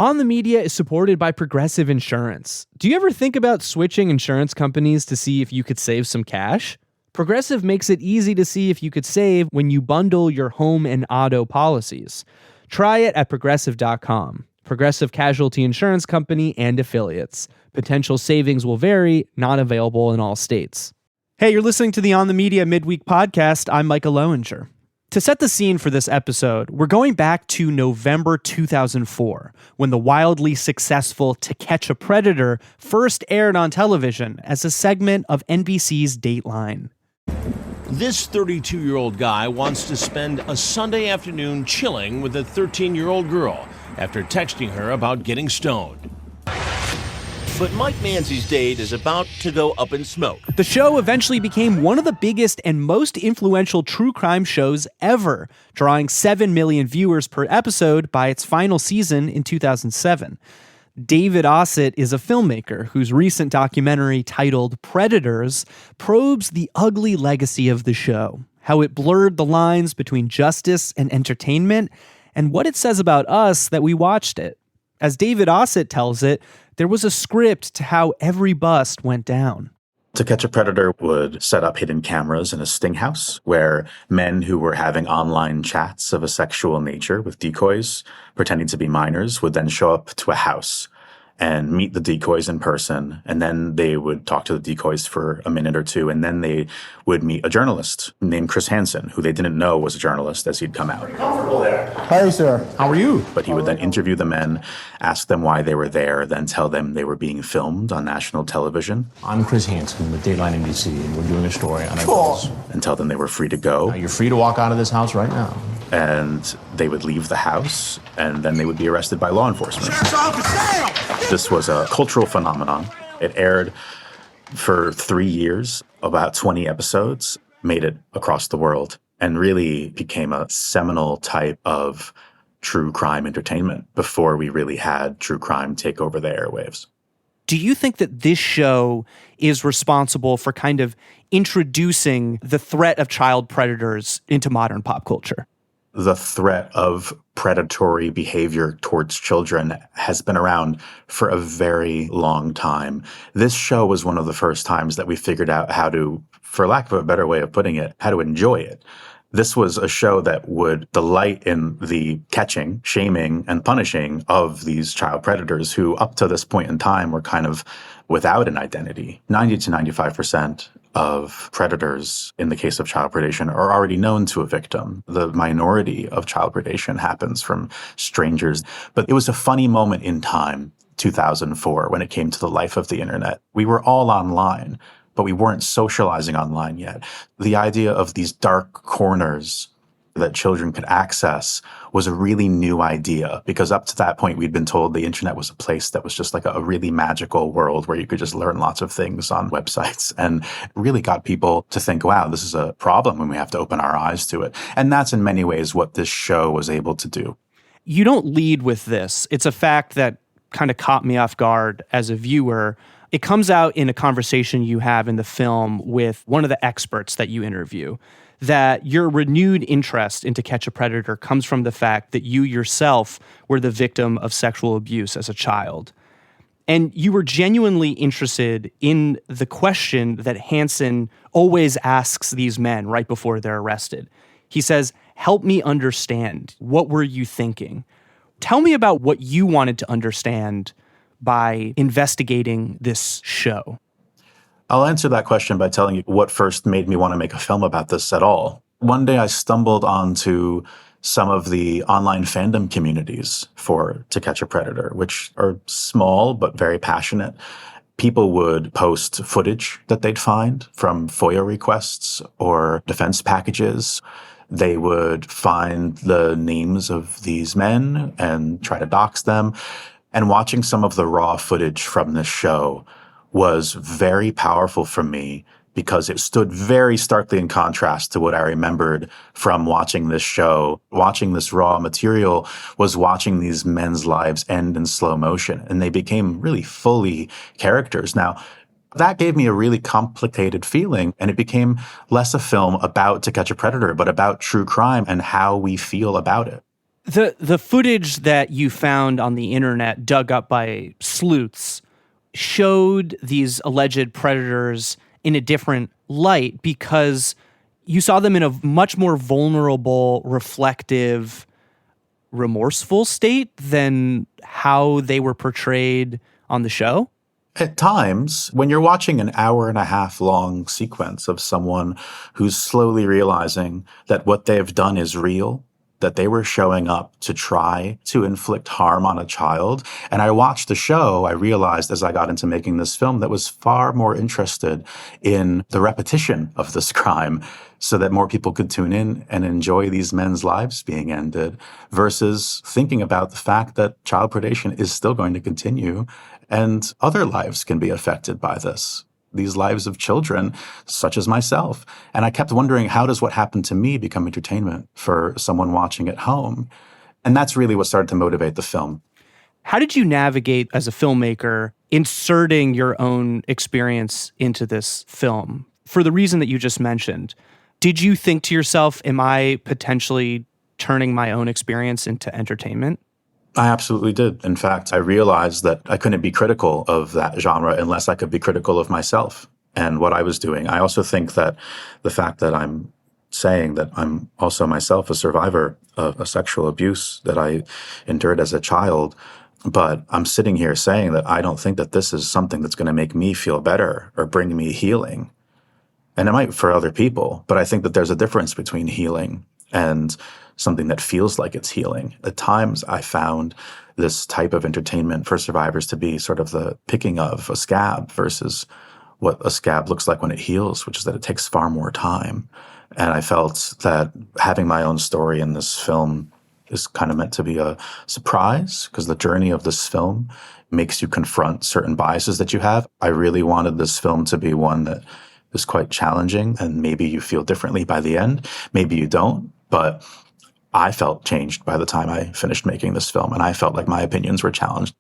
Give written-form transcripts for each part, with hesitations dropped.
On the Media is supported by Progressive Insurance. Do you ever think about switching insurance companies to see if you could save some cash? Progressive makes it easy to see if you could save when you bundle your home and auto policies. Try it at Progressive.com. Progressive Casualty Insurance Company and Affiliates. Potential savings will vary, not available in all states. Hey, you're listening to the On the Media Midweek Podcast. I'm Micah Lowinger. To set the scene for this episode, we're going back to November 2004, when the wildly successful To Catch a Predator first aired on television as a segment of NBC's Dateline. This 32-year-old guy wants to spend a Sunday afternoon chilling with a 13-year-old girl after texting her about getting stoned. But Mike Manzi's date is about to go up in smoke. The show eventually became one of the biggest and most influential true crime shows ever, drawing 7 million viewers per episode by its final season in 2007. David Osit is a filmmaker whose recent documentary titled Predators probes the ugly legacy of the show, how it blurred the lines between justice and entertainment, and what it says about us that we watched it. As David Osit tells it, there was a script to how every bust went down. To Catch a Predator would set up hidden cameras in a sting house where men who were having online chats of a sexual nature with decoys, pretending to be minors, would then show up to a house and meet the decoys in person, and then they would talk to the decoys for a minute or two, and then they would meet a journalist named Chris Hansen, who they didn't know was a journalist as he'd come out. Comfortable there. Hi, sir. How are you? But he would then interview the men, ask them why they were there, then tell them they were being filmed on national television. I'm Chris Hansen with Dateline NBC, and we're doing a story on our and tell them they were free to go. Now, you're free to walk out of this house right now. And they would leave the house, and then they would be arrested by law enforcement. This was a cultural phenomenon. It aired for 3 years, about 20 episodes, made it across the world, and really became a seminal type of true crime entertainment before we really had true crime take over the airwaves. Do you think that this show is responsible for kind of introducing the threat of child predators into modern pop culture? The threat of predatory behavior towards children has been around for a very long time. This show was one of the first times that we figured out how to, for lack of a better way of putting it, how to enjoy it. This was a show that would delight in the catching, shaming, and punishing of these child predators who, up to this point in time, were kind of without an identity. 90 to 95% of predators, in the case of child predation, are already known to a victim. The minority of child predation happens from strangers. But it was a funny moment in time, 2004, when it came to the life of the internet. We were all online, but we weren't socializing online yet. The idea of these dark corners that children could access was a really new idea, because up to that point, we'd been told the internet was a place that was just like a really magical world where you could just learn lots of things on websites, and it really got people to think, wow, this is a problem and we have to open our eyes to it. And that's in many ways what this show was able to do. You don't lead with this. It's a fact that kind of caught me off guard as a viewer. It comes out in a conversation you have in the film with one of the experts that you interview, that your renewed interest in To Catch a Predator comes from the fact that you yourself were the victim of sexual abuse as a child. And you were genuinely interested in the question that Hansen always asks these men right before they're arrested. He says, "Help me understand. What were you thinking?" Tell me about what you wanted to understand by investigating this show. I'll answer that question by telling you what first made me want to make a film about this at all. One day I stumbled onto some of the online fandom communities for To Catch a Predator, which are small but very passionate. People would post footage that they'd find from FOIA requests or defense packages. They would find the names of these men and try to dox them. And watching some of the raw footage from this show was very powerful for me, because it stood very starkly in contrast to what I remembered from watching this show. Watching this raw material was watching these men's lives end in slow motion, and they became really fully characters. Now, that gave me a really complicated feeling, and it became less a film about To Catch a Predator, but about true crime and how we feel about it. The footage that you found on the internet, dug up by sleuths, showed these alleged predators in a different light because you saw them in a much more vulnerable, reflective, remorseful state than how they were portrayed on the show? At times, when you're watching an hour and a half long sequence of someone who's slowly realizing that what they've done is real, that they were showing up to try to inflict harm on a child. And I watched the show, I realized as I got into making this film that was far more interested in the repetition of this crime so that more people could tune in and enjoy these men's lives being ended versus thinking about the fact that child predation is still going to continue and other lives can be affected by this. These lives of children, such as myself. And I kept wondering, how does what happened to me become entertainment for someone watching at home? And that's really what started to motivate the film. How did you navigate as a filmmaker inserting your own experience into this film? For the reason that you just mentioned, did you think to yourself, am I potentially turning my own experience into entertainment? I absolutely did. In fact, I realized that I couldn't be critical of that genre unless I could be critical of myself and what I was doing. I also think that the fact that I'm saying that I'm also myself a survivor of a sexual abuse that I endured as a child, but I'm sitting here saying that I don't think that this is something that's going to make me feel better or bring me healing. And it might for other people, but I think that there's a difference between healing and something that feels like it's healing. At times, I found this type of entertainment for survivors to be sort of the picking of a scab versus what a scab looks like when it heals, which is that it takes far more time. And I felt that having my own story in this film is kind of meant to be a surprise because the journey of this film makes you confront certain biases that you have. I really wanted this film to be one that is quite challenging, and maybe you feel differently by the end. Maybe you don't, but I felt changed by the time I finished making this film, and I felt like my opinions were challenged.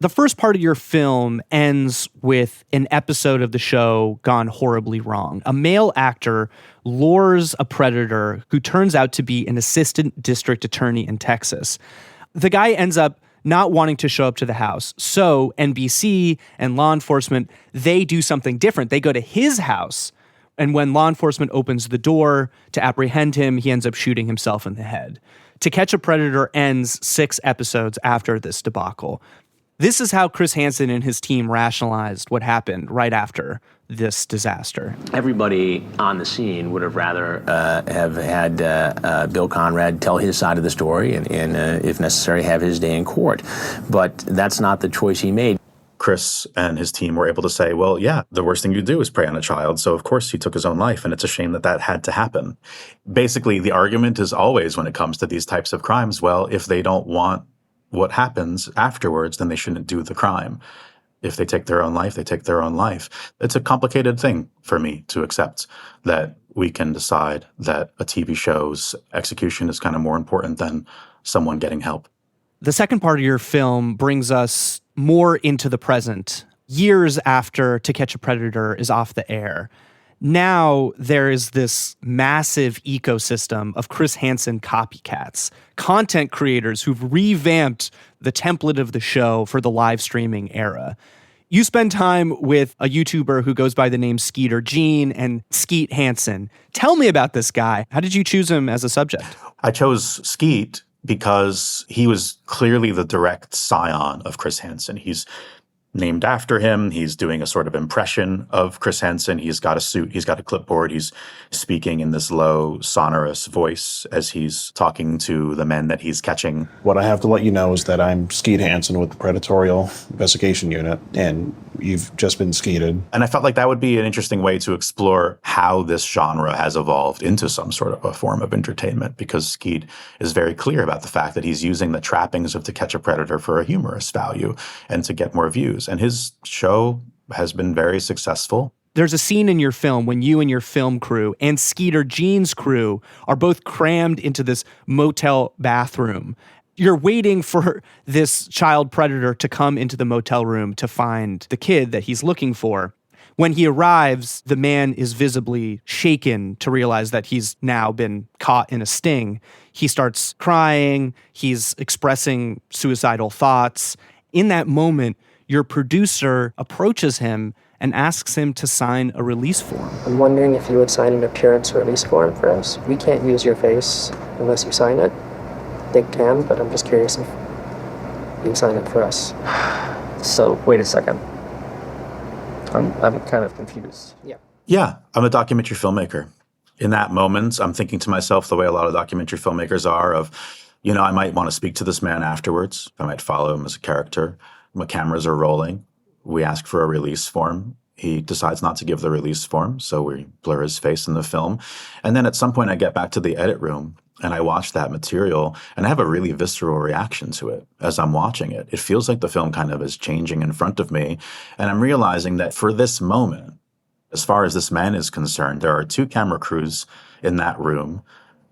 The first part of your film ends with an episode of the show gone horribly wrong. A male actor lures a predator who turns out to be an assistant district attorney in Texas. The guy ends up not wanting to show up to the house. So NBC and law enforcement, they do something different. They go to his house. And when law enforcement opens the door to apprehend him, he ends up shooting himself in the head. To Catch a Predator ends 6 episodes after this debacle. This is how Chris Hansen and his team rationalized what happened right after this disaster. Everybody on the scene would have rather have had Bill Conrad tell his side of the story and if necessary, have his day in court. But that's not the choice he made. Chris and his team were able to say, well, yeah, the worst thing you do is prey on a child. So, of course, he took his own life, and it's a shame that that had to happen. Basically, the argument is always when it comes to these types of crimes, well, if they don't want what happens afterwards, then they shouldn't do the crime. If they take their own life, they take their own life. It's a complicated thing for me to accept that we can decide that a TV show's execution is kind of more important than someone getting help. The second part of your film brings us more into the present, years after To Catch a Predator is off the air. Now there is this massive ecosystem of Chris Hansen copycats, content creators who've revamped the template of the show for the live streaming era. You spend time with a YouTuber who goes by the name Skeeter Gene and Skeet Hansen. Tell me about this guy. How did you choose him as a subject? I chose Skeet because he was clearly the direct scion of Chris Hansen. He's named after him. He's doing a sort of impression of Chris Hansen. He's got a suit. He's got a clipboard. He's speaking in this low, sonorous voice as he's talking to the men that he's catching. What I have to let you know is that I'm Skeet Hansen with the Editorial Investigation Unit, and you've just been skeeted. And I felt like that would be an interesting way to explore how this genre has evolved into some sort of a form of entertainment, because Skeet is very clear about the fact that he's using the trappings of To Catch a Predator for a humorous value and to get more views. And his show has been very successful. There's a scene in your film when you and your film crew and Skeeter Gene's crew are both crammed into this motel bathroom. You're waiting for this child predator to come into the motel room to find the kid that he's looking for. When he arrives, the man is visibly shaken to realize that he's now been caught in a sting. He starts crying. He's expressing suicidal thoughts. In that moment, your producer approaches him and asks him to sign a release form. I'm wondering if you would sign an appearance release form for us. We can't use your face unless you sign it. They can, but I'm just curious if you sign it for us. So, wait a second. I'm kind of confused. Yeah, I'm a documentary filmmaker. In that moment, I'm thinking to myself the way a lot of documentary filmmakers are of, I might want to speak to this man afterwards. I might follow him as a character. My cameras are rolling. We ask for a release form. He decides not to give the release form, so we blur his face in the film. And then at some point, I get back to the edit room and I watch that material and I have a really visceral reaction to it as I'm watching it. It feels like the film kind of is changing in front of me. And I'm realizing that for this moment, as far as this man is concerned, there are 2 camera crews in that room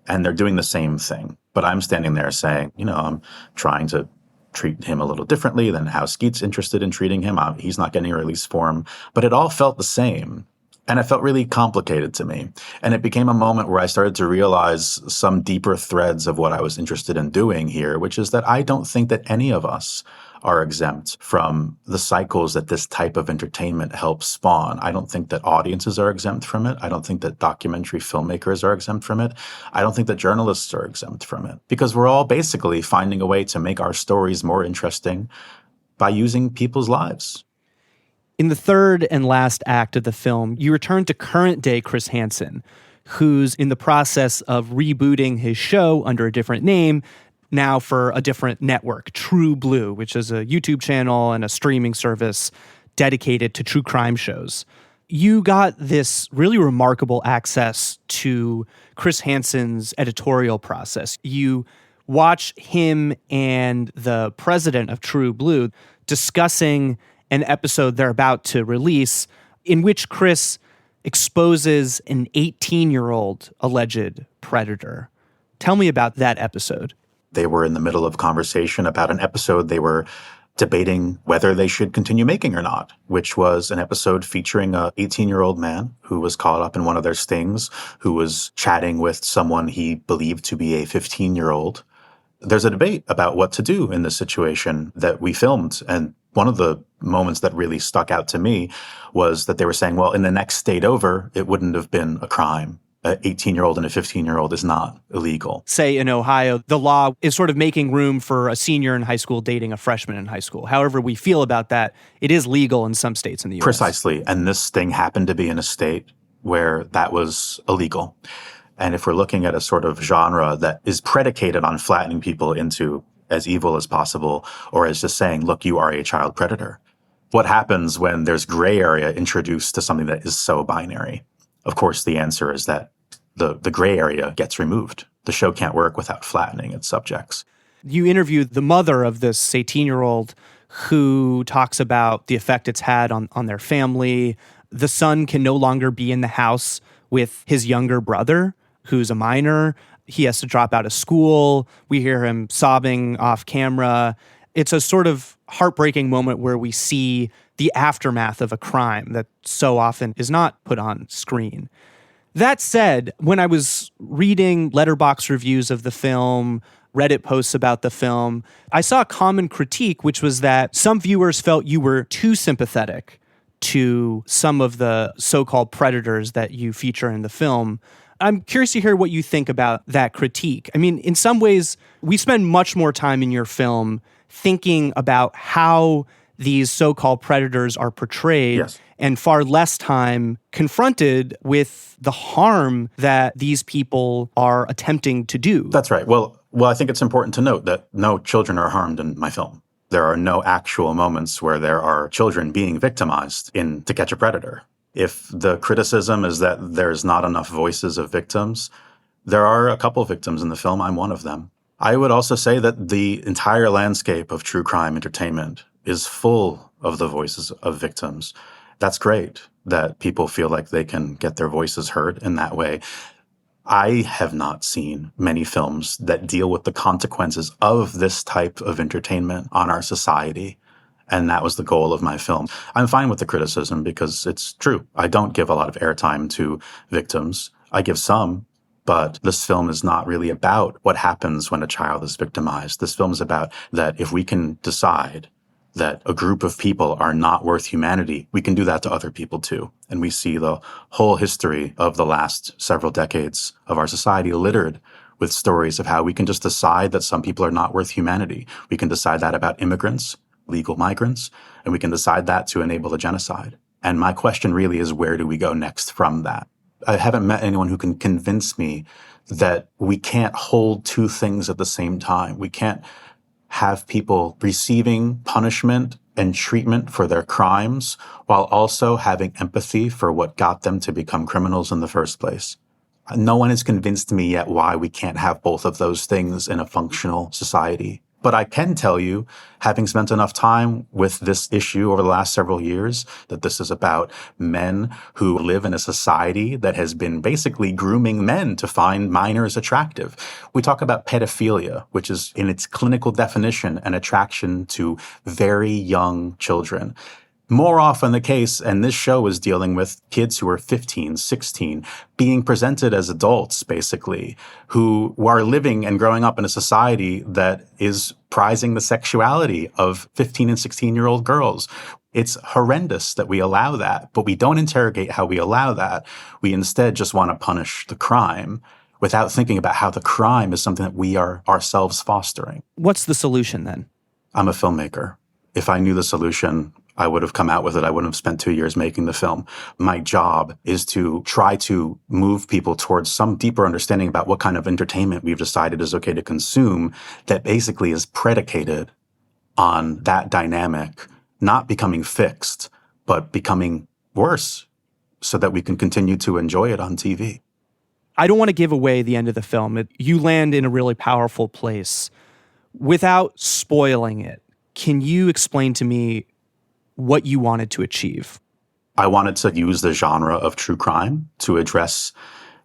and they're doing the same thing. But I'm standing there saying, I'm trying to treat him a little differently than how Skeet's interested in treating him. He's not getting a release form. But it all felt the same. And it felt really complicated to me. And it became a moment where I started to realize some deeper threads of what I was interested in doing here, which is that I don't think that any of us are exempt from the cycles that this type of entertainment helps spawn. I don't think that audiences are exempt from it. I don't think that documentary filmmakers are exempt from it. I don't think that journalists are exempt from it, because we're all basically finding a way to make our stories more interesting by using people's lives. In the third and last act of the film, you return to current-day Chris Hansen, who's in the process of rebooting his show under a different name, now for a different network, True Blue, which is a YouTube channel and a streaming service dedicated to true crime shows. You got this really remarkable access to Chris Hansen's editorial process. You watch him and the president of True Blue discussing an episode they're about to release in which Chris exposes an 18-year-old alleged predator. Tell me about that episode. They were in the middle of conversation about an episode they were debating whether they should continue making or not, which was an episode featuring a 18-year-old man who was caught up in one of their stings, who was chatting with someone he believed to be a 15-year-old. There's a debate about what to do in this situation that we filmed. And one of the moments that really stuck out to me was that they were saying, well, in the next state over, it wouldn't have been a crime. An 18-year-old and a 15-year-old is not illegal. Say in Ohio, the law is sort of making room for a senior in high school dating a freshman in high school. However we feel about that, it is legal in some states in the U.S. Precisely. And this thing happened to be in a state where that was illegal. And if we're looking at a sort of genre that is predicated on flattening people into as evil as possible, or as just saying, look, you are a child predator, what happens when there's gray area introduced to something that is so binary? Of course, the answer is that the gray area gets removed. The show can't work without flattening its subjects. You interviewed the mother of this 18-year-old who talks about the effect it's had on their family. The son can no longer be in the house with his younger brother, who's a minor. He has to drop out of school. We hear him sobbing off camera. It's a sort of heartbreaking moment where we see the aftermath of a crime that so often is not put on screen. That said, when I was reading Letterboxd reviews of the film, Reddit posts about the film, I saw a common critique, which was that some viewers felt you were too sympathetic to some of the so-called predators that you feature in the film. I'm curious to hear what you think about that critique. I mean, in some ways, we spend much more time in your film thinking about how these so-called predators are portrayed, yes, and far less time confronted with the harm that these people are attempting to do. That's right. Well, I think it's important to note that no children are harmed in my film. There are no actual moments where there are children being victimized in To Catch a Predator. If the criticism is that there's not enough voices of victims, there are a couple victims in the film. I'm one of them. I would also say that the entire landscape of true crime entertainment is full of the voices of victims. That's great that people feel like they can get their voices heard in that way. I have not seen many films that deal with the consequences of this type of entertainment on our society. And that was the goal of my film. I'm fine with the criticism because it's true. I don't give a lot of airtime to victims. I give some, But this film is not really about what happens when a child is victimized. This film is about that if we can decide that a group of people are not worth humanity, we can do that to other people too. And we see the whole history of the last several decades of our society littered with stories of how we can just decide that some people are not worth humanity. We can decide that about immigrants, legal migrants, and we can decide that to enable a genocide. And my question really is, where do we go next from that? I haven't met anyone who can convince me that we can't hold two things at the same time. We can't have people receiving punishment and treatment for their crimes while also having empathy for what got them to become criminals in the first place. No one has convinced me yet why we can't have both of those things in a functional society. But I can tell you, having spent enough time with this issue over the last several years, that this is about men who live in a society that has been basically grooming men to find minors attractive. We talk about pedophilia, which is in its clinical definition an attraction to very young children. More often the case, and this show is dealing with kids who are 15, 16, being presented as adults, basically, who are living and growing up in a society that is prizing the sexuality of 15 and 16-year-old girls. It's horrendous that we allow that, but we don't interrogate how we allow that. We instead just want to punish the crime without thinking about how the crime is something that we are ourselves fostering. What's the solution then? I'm a filmmaker. If I knew the solution, I would have come out with it. I wouldn't have spent 2 years making the film. My job is to try to move people towards some deeper understanding about what kind of entertainment we've decided is okay to consume that basically is predicated on that dynamic not becoming fixed, but becoming worse so that we can continue to enjoy it on TV. I don't want to give away the end of the film. You land in a really powerful place. Without spoiling it, can you explain to me what you wanted to achieve? I wanted to use the genre of true crime to address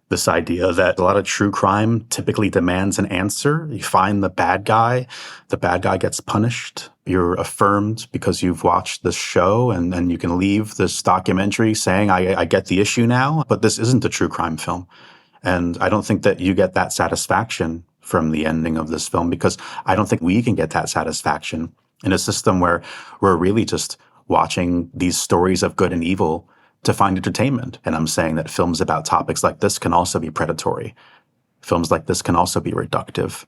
this idea that a lot of true crime typically demands an answer. You find the bad guy gets punished. You're affirmed because you've watched this show, and then you can leave this documentary saying, I get the issue now. But this isn't a true crime film. And I don't think that you get that satisfaction from the ending of this film, because I don't think we can get that satisfaction in a system where we're really just watching these stories of good and evil to find entertainment. And I'm saying that films about topics like this can also be predatory. Films like this can also be reductive.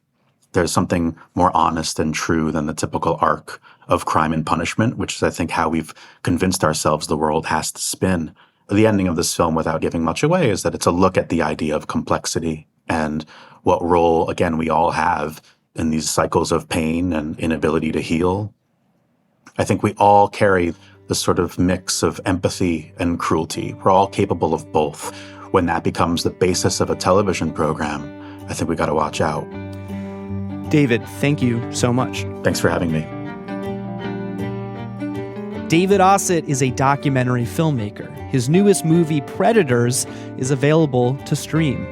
There's something more honest and true than the typical arc of crime and punishment, which is, I think, how we've convinced ourselves the world has to spin. The ending of this film, without giving much away, is that it's a look at the idea of complexity and what role, again, we all have in these cycles of pain and inability to heal. I think we all carry this sort of mix of empathy and cruelty. We're all capable of both. When that becomes the basis of a television program, I think we got to watch out. David, thank you so much. Thanks for having me. David Osit is a documentary filmmaker. His newest movie, Predators, is available to stream.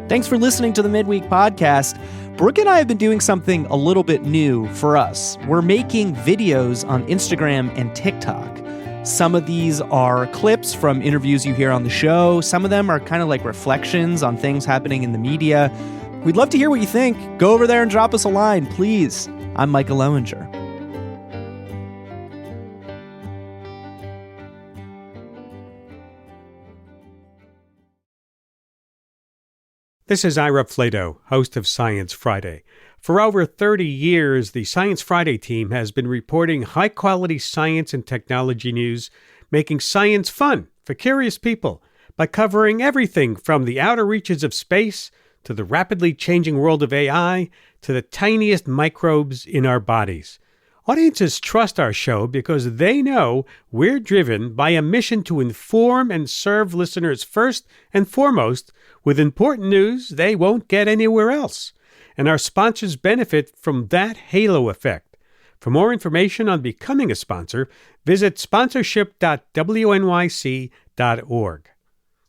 Thanks for listening to the Midweek Podcast. Brooke and I have been doing something a little bit new for us. We're making videos on Instagram and TikTok. Some of these are clips from interviews you hear on the show. Some of them are kind of like reflections on things happening in the media. We'd love to hear what you think. Go over there and drop us a line, please. I'm Michael Lowinger. This is Ira Flato, host of Science Friday. For over 30 years, the Science Friday team has been reporting high-quality science and technology news, making science fun for curious people by covering everything from the outer reaches of space to the rapidly changing world of AI to the tiniest microbes in our bodies. Audiences trust our show because they know we're driven by a mission to inform and serve listeners first and foremost with important news they won't get anywhere else. And our sponsors benefit from that halo effect. For more information on becoming a sponsor, visit sponsorship.wnyc.org.